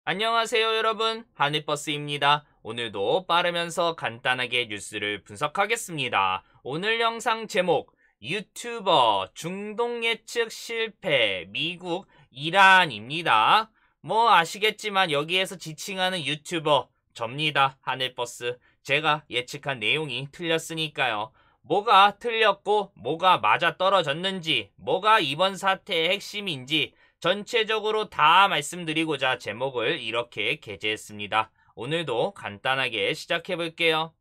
안녕하세요 여러분, 하늘버스입니다. 오늘도 빠르면서 간단하게 뉴스를 분석하겠습니다. 오늘 영상 제목, 유튜버 중동 예측 실패, 미국, 이란입니다. 뭐 아시겠지만 여기에서 지칭하는 유튜버 접니다. 하늘버스. 제가 예측한 내용이 틀렸으니까요. 뭐가 틀렸고 뭐가 맞아떨어졌는지, 뭐가 이번 사태의 핵심인지 전체적으로 다 말씀드리고자 제목을 이렇게 게재했습니다. 오늘도 간단하게 시작해볼게요.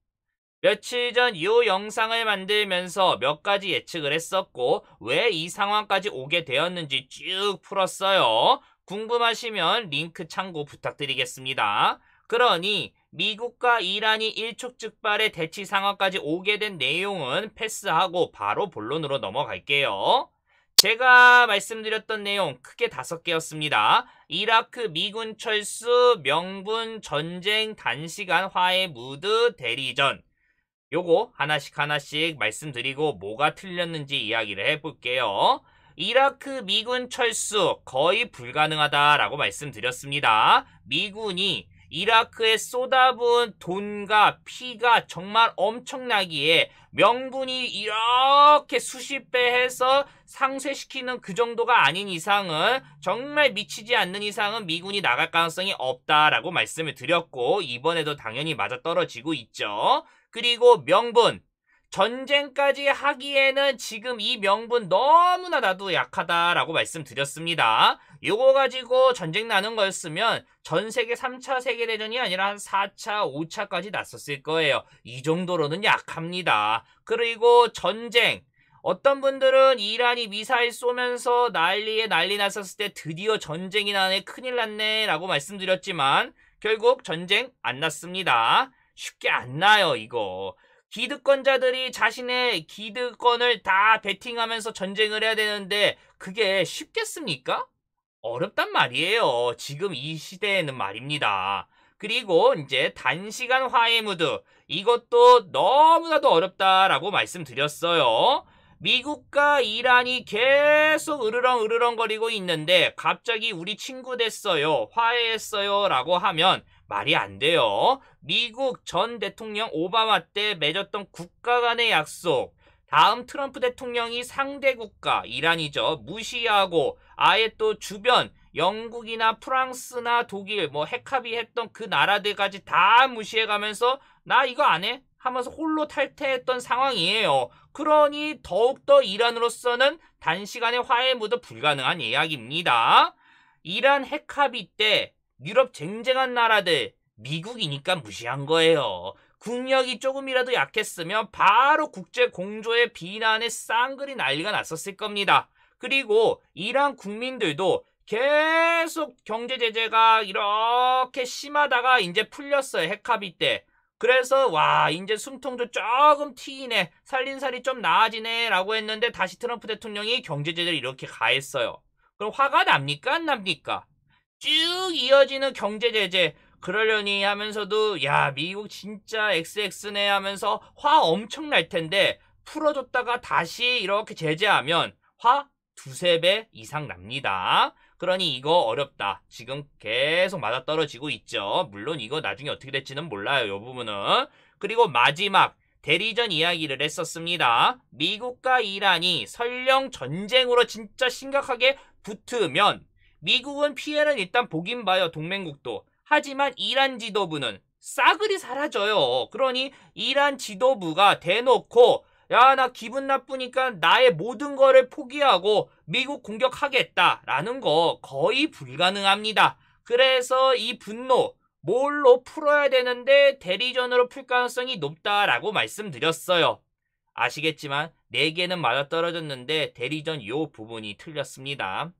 며칠 전 이 영상을 만들면서 몇 가지 예측을 했었고 왜 이 상황까지 오게 되었는지 쭉 풀었어요. 궁금하시면 링크 참고 부탁드리겠습니다. 그러니 미국과 이란이 일촉즉발의 대치 상황까지 오게 된 내용은 패스하고 바로 본론으로 넘어갈게요. 제가 말씀드렸던 내용 크게 5개였습니다. 이라크 미군 철수, 명분, 전쟁, 단시간 화해 무드, 대리전. 요거 하나씩 말씀드리고 뭐가 틀렸는지 이야기를 해볼게요. 이라크 미군 철수 거의 불가능하다라고 말씀드렸습니다. 미군이 이라크에 쏟아부은 돈과 피가 정말 엄청나기에 명분이 이렇게 수십 배 해서 상쇄시키는 그 정도가 아닌 이상은, 정말 미치지 않는 이상은 미군이 나갈 가능성이 없다라고 말씀을 드렸고 이번에도 당연히 맞아떨어지고 있죠. 그리고 명분, 전쟁까지 하기에는 지금 이 명분 너무나 나도 약하다라고 말씀드렸습니다. 요거 가지고 전쟁 나는 거였으면 전 세계 3차 세계대전이 아니라 한 4차, 5차까지 났었을 거예요. 이 정도로는 약합니다. 그리고 전쟁, 어떤 분들은 이란이 미사일 쏘면서 난리 났었을 때 드디어 전쟁이 나네, 큰일 났네 라고 말씀드렸지만 결국 전쟁 안 났습니다. 쉽게 안 나요 이거. 기득권자들이 자신의 기득권을 다 베팅하면서 전쟁을 해야 되는데 그게 쉽겠습니까? 어렵단 말이에요. 지금 이 시대에는 말입니다. 그리고 이제 단시간 화해 무드, 이것도 너무나도 어렵다라고 말씀드렸어요. 미국과 이란이 계속 으르렁거리고 있는데 갑자기 우리 친구 됐어요, 화해했어요 라고 하면 말이 안 돼요. 미국 전 대통령 오바마 때 맺었던 국가 간의 약속, 다음 트럼프 대통령이 상대 국가 이란이죠, 무시하고 아예 또 주변 영국이나 프랑스나 독일 뭐 핵합의했던 그 나라들까지 다 무시해가면서 나 이거 안 해? 하면서 홀로 탈퇴했던 상황이에요. 그러니 더욱더 이란으로서는 단시간에 화해 무드 불가능한 이야기입니다. 이란 핵합의 때 유럽 쟁쟁한 나라들 미국이니까 무시한 거예요. 국력이 조금이라도 약했으면 바로 국제 공조의 비난에 쌍그리 난리가 났었을 겁니다. 그리고 이란 국민들도 계속 경제 제재가 이렇게 심하다가 이제 풀렸어요, 핵합의 때. 그래서 와 이제 숨통도 조금 트이네, 살림살이 좀 나아지네 라고 했는데 다시 트럼프 대통령이 경제 제재를 이렇게 가했어요. 그럼 화가 납니까 안 납니까? 쭉 이어지는 경제 제재, 그러려니 하면서도 야 미국 진짜 XX네 하면서 화 엄청 날 텐데 풀어줬다가 다시 이렇게 제재하면 화 두세 배 이상 납니다. 그러니 이거 어렵다. 지금 계속 맞아떨어지고 있죠. 물론 이거 나중에 어떻게 될지는 몰라요, 이 부분은. 그리고 마지막 대리전 이야기를 했었습니다. 미국과 이란이 설령 전쟁으로 진짜 심각하게 붙으면 미국은 피해는 일단 보긴 봐요, 동맹국도. 하지만 이란 지도부는 싸그리 사라져요. 그러니 이란 지도부가 대놓고 야, 나 기분 나쁘니까 나의 모든 거를 포기하고 미국 공격하겠다라는 거 거의 불가능합니다. 그래서 이 분노 뭘로 풀어야 되는데 대리전으로 풀 가능성이 높다라고 말씀드렸어요. 아시겠지만 4개는 맞아떨어졌는데 대리전 요 부분이 틀렸습니다.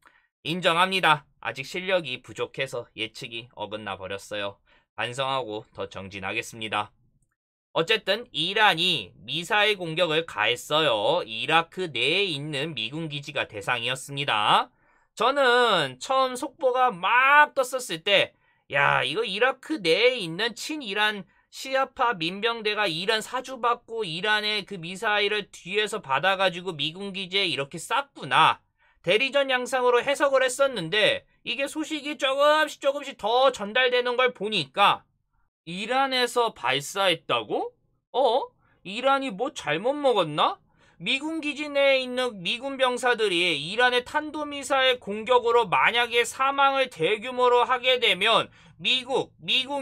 인정합니다. 아직 실력이 부족해서 예측이 어긋나 버렸어요. 반성하고 더 정진하겠습니다. 어쨌든 이란이 미사일 공격을 가했어요. 이라크 내에 있는 미군 기지가 대상이었습니다. 저는 처음 속보가 막 떴었을 때 야, 이거 이라크 내에 있는 친이란 시아파 민병대가 이란 사주받고 이란의 그 미사일을 뒤에서 받아가지고 미군 기지에 이렇게 쐈구나. 대리전 양상으로 해석을 했었는데 이게 소식이 조금씩 더 전달되는 걸 보니까 이란에서 발사했다고? 어? 이란이 뭐 잘못 먹었나? 미군 기지 내에 있는 미군 병사들이 이란의 탄도미사일 공격으로 만약에 사망을 대규모로 하게 되면 미국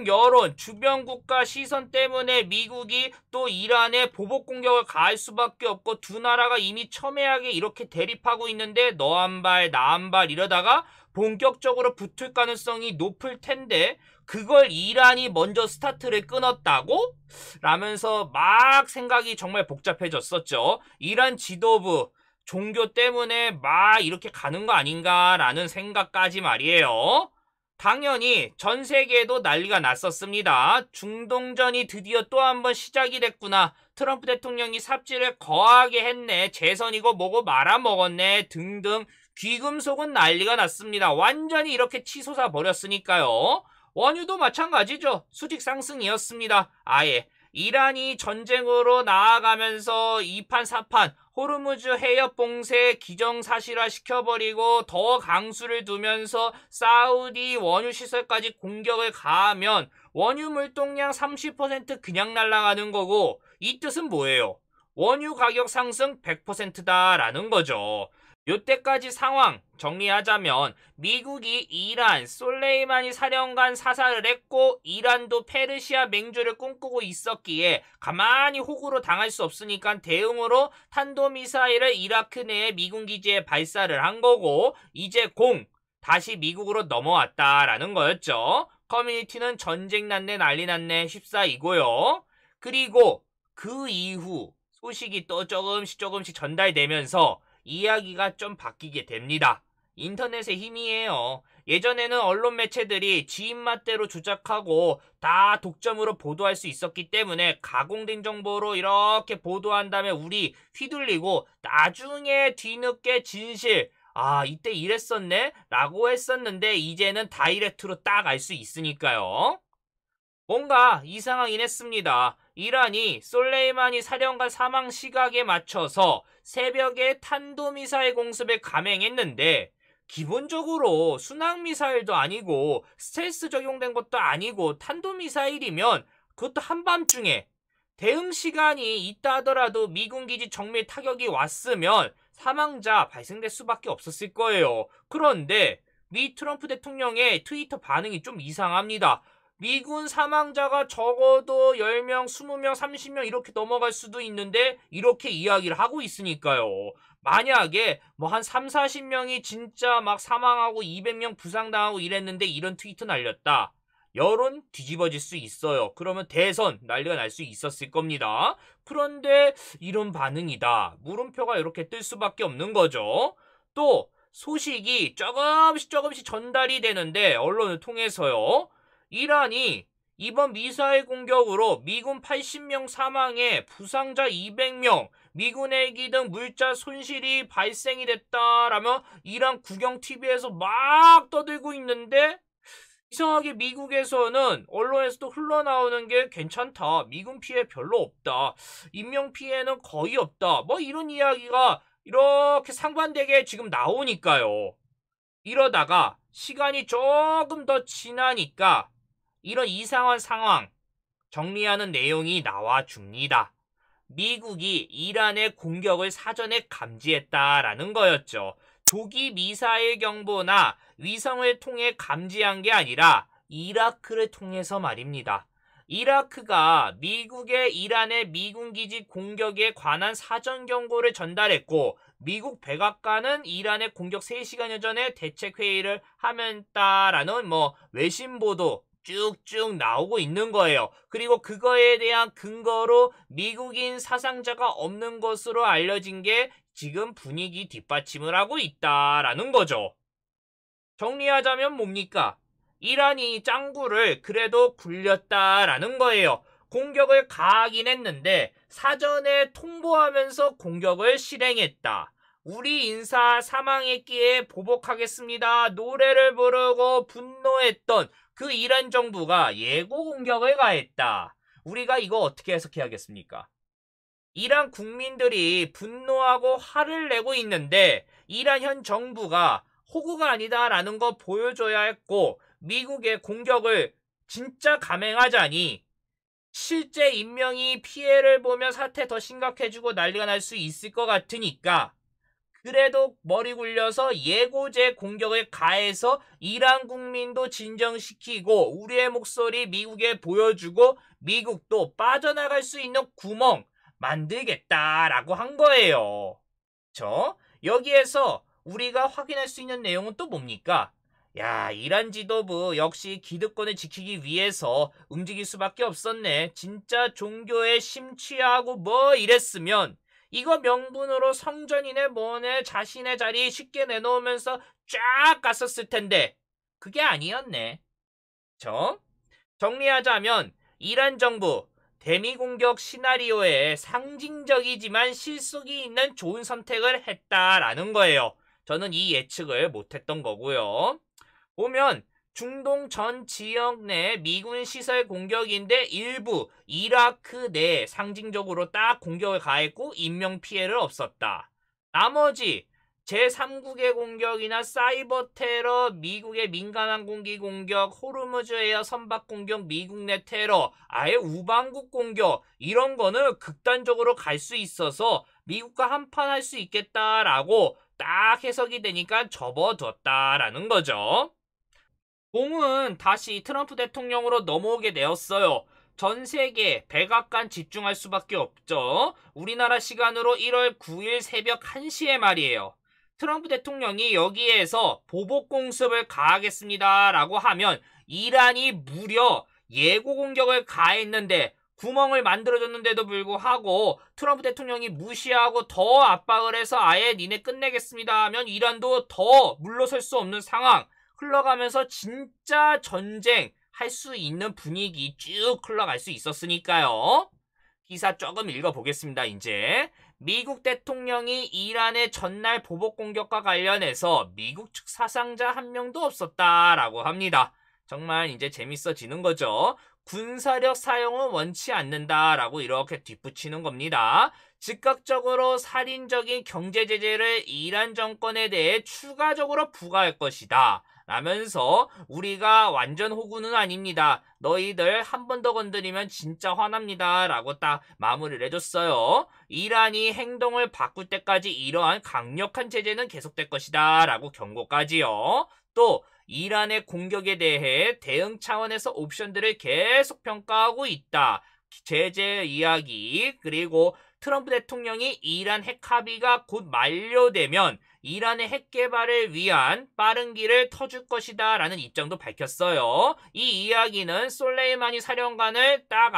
여론, 주변 국가 시선 때문에 미국이 또 이란에 보복 공격을 가할 수밖에 없고 두 나라가 이미 첨예하게 이렇게 대립하고 있는데 너 한 발, 나 한 발 이러다가 본격적으로 붙을 가능성이 높을 텐데 그걸 이란이 먼저 스타트를 끊었다고? 라면서 막 생각이 정말 복잡해졌었죠. 이란 지도부, 종교 때문에 막 이렇게 가는 거 아닌가라는 생각까지 말이에요. 당연히 전 세계에도 난리가 났었습니다. 중동전이 드디어 또 한 번 시작이 됐구나. 트럼프 대통령이 삽질을 거하게 했네. 재선이고 뭐고 말아먹었네. 등등 귀금속은 난리가 났습니다. 완전히 이렇게 치솟아 버렸으니까요. 원유도 마찬가지죠. 수직 상승이었습니다. 아예 이란이 전쟁으로 나아가면서 2판 4판 호르무즈 해협 봉쇄 기정사실화 시켜버리고 더 강수를 두면서 사우디 원유 시설까지 공격을 가하면 원유 물동량 30% 그냥 날아가는 거고 이 뜻은 뭐예요? 원유 가격 상승 100%다라는 거죠. 요때까지 상황 정리하자면 미국이 이란 솔레이마니 사령관 사살을 했고 이란도 페르시아 맹주를 꿈꾸고 있었기에 가만히 호구로 당할 수 없으니까 대응으로 탄도미사일을 이라크 내에 미군 기지에 발사를 한 거고 이제 다시 미국으로 넘어왔다라는 거였죠. 커뮤니티는 전쟁 났네 난리 났네 14이고요. 그리고 그 이후 소식이 또 조금씩 전달되면서 이야기가 좀 바뀌게 됩니다. 인터넷의 힘이에요. 예전에는 언론 매체들이 지 입맛대로 주작하고 다 독점으로 보도할 수 있었기 때문에 가공된 정보로 이렇게 보도한 다음에 우리 휘둘리고 나중에 뒤늦게 진실 이때 이랬었네? 라고 했었는데 이제는 다이렉트로 딱 알 수 있으니까요. 뭔가 이상하긴 했습니다. 이란이 솔레이마니 사령관 사망 시각에 맞춰서 새벽에 탄도미사일 공습을 감행했는데 기본적으로 순항미사일도 아니고 스텔스 적용된 것도 아니고 탄도미사일이면 그것도 한밤중에 대응 시간이 있다 하더라도 미군 기지 정밀 타격이 왔으면 사망자 발생될 수밖에 없었을 거예요. 그런데 미 트럼프 대통령의 트위터 반응이 좀 이상합니다. 미군 사망자가 적어도 10명, 20명, 30명 이렇게 넘어갈 수도 있는데 이렇게 이야기를 하고 있으니까요. 만약에 뭐 한 3, 40명이 진짜 막 사망하고 200명 부상당하고 이랬는데 이런 트위터 날렸다. 여론 뒤집어질 수 있어요. 그러면 대선 난리가 날 수 있었을 겁니다. 그런데 이런 반응이다. 물음표가 이렇게 뜰 수밖에 없는 거죠. 또 소식이 조금씩 전달이 되는데 언론을 통해서요. 이란이 이번 미사일 공격으로 미군 80명 사망에 부상자 200명, 미군 헬기 등 물자 손실이 발생이 됐다라며 이란 국영TV에서 막 떠들고 있는데 이상하게 미국에서는 언론에서도 흘러나오는 게 괜찮다. 미군 피해 별로 없다. 인명 피해는 거의 없다. 뭐 이런 이야기가 이렇게 상반되게 지금 나오니까요. 이러다가 시간이 조금 더 지나니까 이런 이상한 상황 정리하는 내용이 나와줍니다. 미국이 이란의 공격을 사전에 감지했다라는 거였죠. 조기 미사일 경보나 위성을 통해 감지한 게 아니라 이라크를 통해서 말입니다. 이라크가 미국의 이란의 미군 기지 공격에 관한 사전 경고를 전달했고 미국 백악관은 이란의 공격 3시간여 전에 대책회의를 하면다라는 외신 보도 쭉쭉 나오고 있는 거예요. 그리고 그거에 대한 근거로 미국인 사상자가 없는 것으로 알려진 게 지금 분위기 뒷받침을 하고 있다라는 거죠. 정리하자면 뭡니까? 이란이 짱구를 그래도 굴렸다라는 거예요. 공격을 가하긴 했는데 사전에 통보하면서 공격을 실행했다. 우리 인사 사망했기에 보복하겠습니다. 노래를 부르고 분노했던 그 이란 정부가 예고 공격을 가했다. 우리가 이거 어떻게 해석해야겠습니까? 이란 국민들이 분노하고 화를 내고 있는데 이란 현 정부가 호구가 아니다라는 거 보여줘야 했고 미국의 공격을 진짜 감행하자니 실제 인명이 피해를 보면 사태 더 심각해지고 난리가 날 수 있을 것 같으니까 그래도 머리 굴려서 예고제 공격을 가해서 이란 국민도 진정시키고 우리의 목소리 미국에 보여주고 미국도 빠져나갈 수 있는 구멍 만들겠다라고 한 거예요. 여기에서 우리가 확인할 수 있는 내용은 또 뭡니까? 야, 이란 지도부 역시 기득권을 지키기 위해서 움직일 수밖에 없었네. 진짜 종교에 심취하고 뭐 이랬으면 이거 명분으로 성전이네 뭐네 자신의 자리 쉽게 내놓으면서 쫙 갔었을 텐데 그게 아니었네. 정리하자면 이란 정부 대미 공격 시나리오에 상징적이지만 실속이 있는 좋은 선택을 했다라는 거예요. 저는 이 예측을 못했던 거고요. 보면 중동 전 지역 내 미군 시설 공격인데 일부 이라크 내 상징적으로 딱 공격을 가했고 인명피해를 없었다. 나머지 제3국의 공격이나 사이버 테러, 미국의 민간 항공기 공격, 호르무즈 에어 선박 공격, 미국 내 테러, 아예 우방국 공격 이런 거는 극단적으로 갈 수 있어서 미국과 한판 할 수 있겠다라고 딱 해석이 되니까 접어뒀다라는 거죠. 공은 다시 트럼프 대통령으로 넘어오게 되었어요. 전 세계 백악관 집중할 수밖에 없죠. 우리나라 시간으로 1월 9일 새벽 1시에 말이에요. 트럼프 대통령이 여기에서 보복 공습을 가하겠습니다 라고 하면 이란이 무려 예고 공격을 가했는데 구멍을 만들어줬는데도 불구하고 트럼프 대통령이 무시하고 더 압박을 해서 아예 니네 끝내겠습니다 하면 이란도 더 물러설 수 없는 상황 흘러가면서 진짜 전쟁 할 수 있는 분위기 쭉 흘러갈 수 있었으니까요. 기사 조금 읽어보겠습니다. 이제 미국 대통령이 이란의 전날 보복 공격과 관련해서 미국 측 사상자 한 명도 없었다라고 합니다. 정말 이제 재밌어지는 거죠. 군사력 사용은 원치 않는다라고 이렇게 뒷붙이는 겁니다. 즉각적으로 살인적인 경제 제재를 이란 정권에 대해 추가적으로 부과할 것이다. 라면서 우리가 완전 호구는 아닙니다. 너희들 한 번 더 건드리면 진짜 화납니다. 라고 딱 마무리를 해줬어요. 이란이 행동을 바꿀 때까지 이러한 강력한 제재는 계속될 것이다. 라고 경고까지요. 또 이란의 공격에 대해 대응 차원에서 옵션들을 계속 평가하고 있다. 제재 이야기 그리고 트럼프 대통령이 이란 핵 합의가 곧 만료되면 이란의 핵 개발을 위한 빠른 길을 터줄 것이다 라는 입장도 밝혔어요. 이 이야기는 솔레이마니 사령관을 딱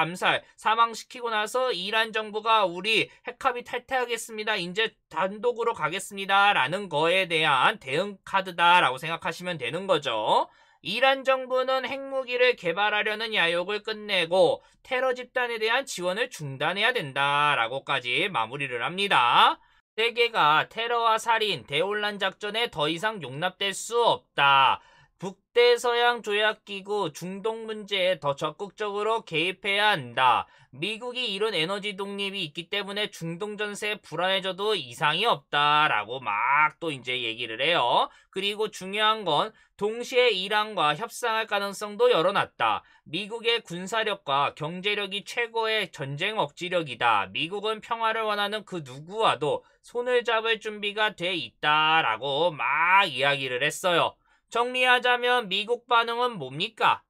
사망시키고 나서 이란 정부가 우리 핵 합의 탈퇴하겠습니다. 이제 단독으로 가겠습니다 라는 거에 대한 대응 카드다 라고 생각하시면 되는 거죠. 이란 정부는 핵무기를 개발하려는 야욕을 끝내고 테러 집단에 대한 지원을 중단해야 된다라고까지 마무리를 합니다. 세계가 테러와 살인, 대혼란 작전에 더 이상 용납될 수 없다. 북대서양 조약기구 중동 문제에 더 적극적으로 개입해야 한다. 미국이 이룬 에너지 독립이 있기 때문에 중동 전세에 불안해져도 이상이 없다라고 막 또 이제 얘기를 해요. 그리고 중요한 건 동시에 이란과 협상할 가능성도 열어놨다. 미국의 군사력과 경제력이 최고의 전쟁 억지력이다. 미국은 평화를 원하는 그 누구와도 손을 잡을 준비가 돼 있다라고 막 이야기를 했어요. 정리하자면 미국 반응은 뭡니까?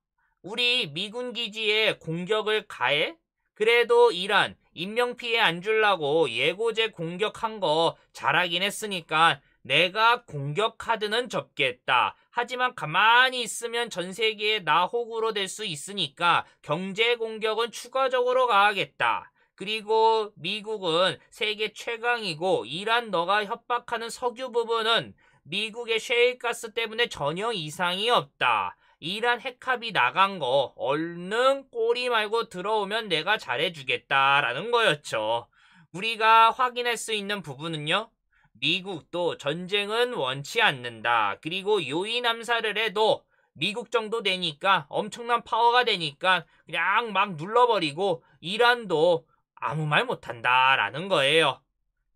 우리 미군 기지에 공격을 가해? 그래도 이란 인명피해 안 주려고 예고제 공격한 거 잘하긴 했으니까 내가 공격 카드는 접겠다. 하지만 가만히 있으면 전 세계에 나 호구로 될 수 있으니까 경제 공격은 추가적으로 가하겠다. 그리고 미국은 세계 최강이고 이란 너가 협박하는 석유 부분은 미국의 셰일가스 때문에 전혀 이상이 없다. 이란 핵합이 나간 거 얼른 꼬리 말고 들어오면 내가 잘해주겠다라는 거였죠. 우리가 확인할 수 있는 부분은요. 미국도 전쟁은 원치 않는다. 그리고 요인 암살을 해도 미국 정도 되니까 엄청난 파워가 되니까 그냥 막 눌러버리고 이란도 아무 말 못한다라는 거예요.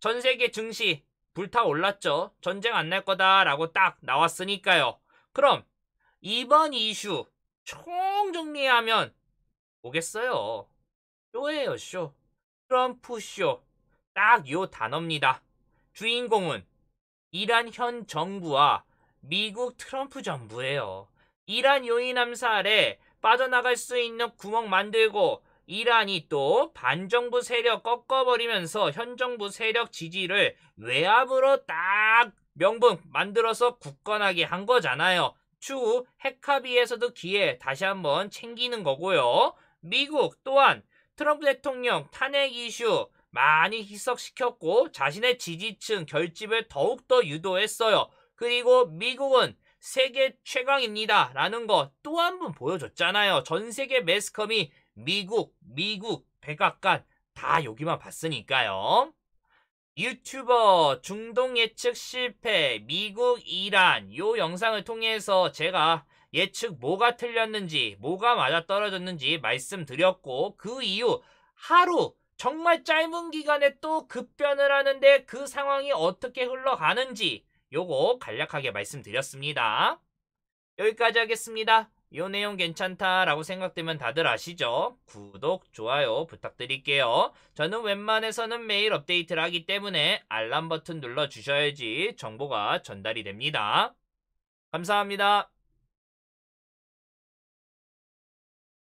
전 세계 증시 불타올랐죠. 전쟁 안 날 거다라고 딱 나왔으니까요. 그럼 이번 이슈 총 정리하면 뭐겠어요? 쇼예요, 쇼. 트럼프 쇼. 딱 요 단어입니다. 주인공은 이란 현 정부와 미국 트럼프 정부예요. 이란 요인 암살에 빠져나갈 수 있는 구멍 만들고 이란이 또 반정부 세력 꺾어버리면서 현 정부 세력 지지를 외압으로 딱 명분 만들어서 굳건하게 한 거잖아요. 추후 핵합의에서도 기회 다시 한번 챙기는 거고요. 미국 또한 트럼프 대통령 탄핵 이슈 많이 희석시켰고 자신의 지지층 결집을 더욱더 유도했어요. 그리고 미국은 세계 최강입니다 라는 거 또 한 번 보여줬잖아요. 전 세계 매스컴이 미국 백악관 다 여기만 봤으니까요. 유튜버 중동 예측 실패 미국 이란 요 영상을 통해서 제가 예측 뭐가 틀렸는지 뭐가 맞아떨어졌는지 말씀드렸고 그 이후 하루 정말 짧은 기간에 또 급변을 하는데 그 상황이 어떻게 흘러가는지 요거 간략하게 말씀드렸습니다. 여기까지 하겠습니다. 이 내용 괜찮다라고 생각되면 다들 아시죠? 구독, 좋아요 부탁드릴게요. 저는 웬만해서는 매일 업데이트를 하기 때문에 알람 버튼 눌러주셔야지 정보가 전달이 됩니다. 감사합니다.